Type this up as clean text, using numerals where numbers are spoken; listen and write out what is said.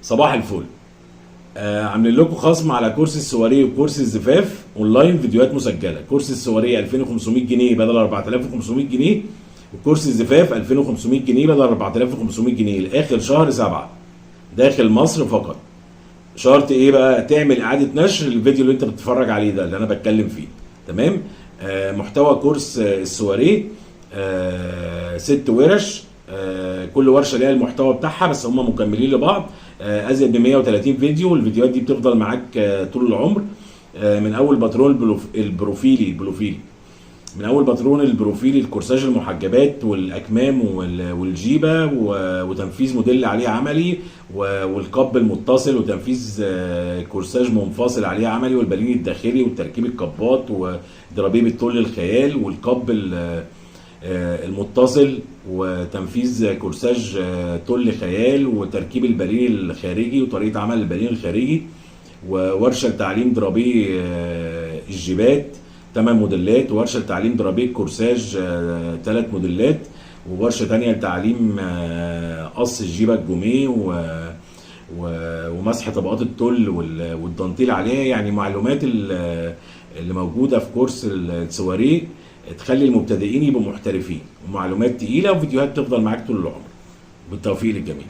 صباح الفل. عاملين لكم خصم على كورس السواريه وكورس الزفاف اونلاين، فيديوهات مسجله. كورس السواريه 2500 جنيه بدل 4500 جنيه، وكورس الزفاف 2500 جنيه بدل 4500 جنيه لاخر شهر 7 داخل مصر فقط. شرط ايه بقى؟ تعمل اعاده نشر الفيديو اللي انت بتتفرج عليه ده اللي انا بتكلم فيه. تمام. محتوى كورس السواريه 6 ورش. كل ورشه ليها المحتوى بتاعها، بس هم مكملين لبعض. ازيد ب 130 فيديو، والفيديوهات دي بتفضل معاك طول العمر. من اول باترون البروفيلي من اول باترون البروفيلي، الكورساج، المحجبات والاكمام والجيبه وتنفيذ موديل عليه عملي، والقب المتصل وتنفيذ كورساج منفصل عليه عملي، والبلين الداخلي وتركيب القبات وضرابيب الطول الخيال، والقب المتصل وتنفيذ كورساج طل خيال، وتركيب البلين الخارجي وطريقه عمل البلين الخارجي، وورشه لتعليم ضرابيه الجيبات 8 موديلات، وورشه لتعليم ضرابيه كورساج 3 موديلات، وورشه ثانيه لتعليم قص الجيبه الجوميه ومسح طبقات التل والدانتيل عليها. يعني معلومات اللي موجوده في كورس السواريه تخلي المبتدئين يبقوا محترفين، ومعلومات تقيله وفيديوهات تفضل معاك طول العمر. بالتوفيق للجميع.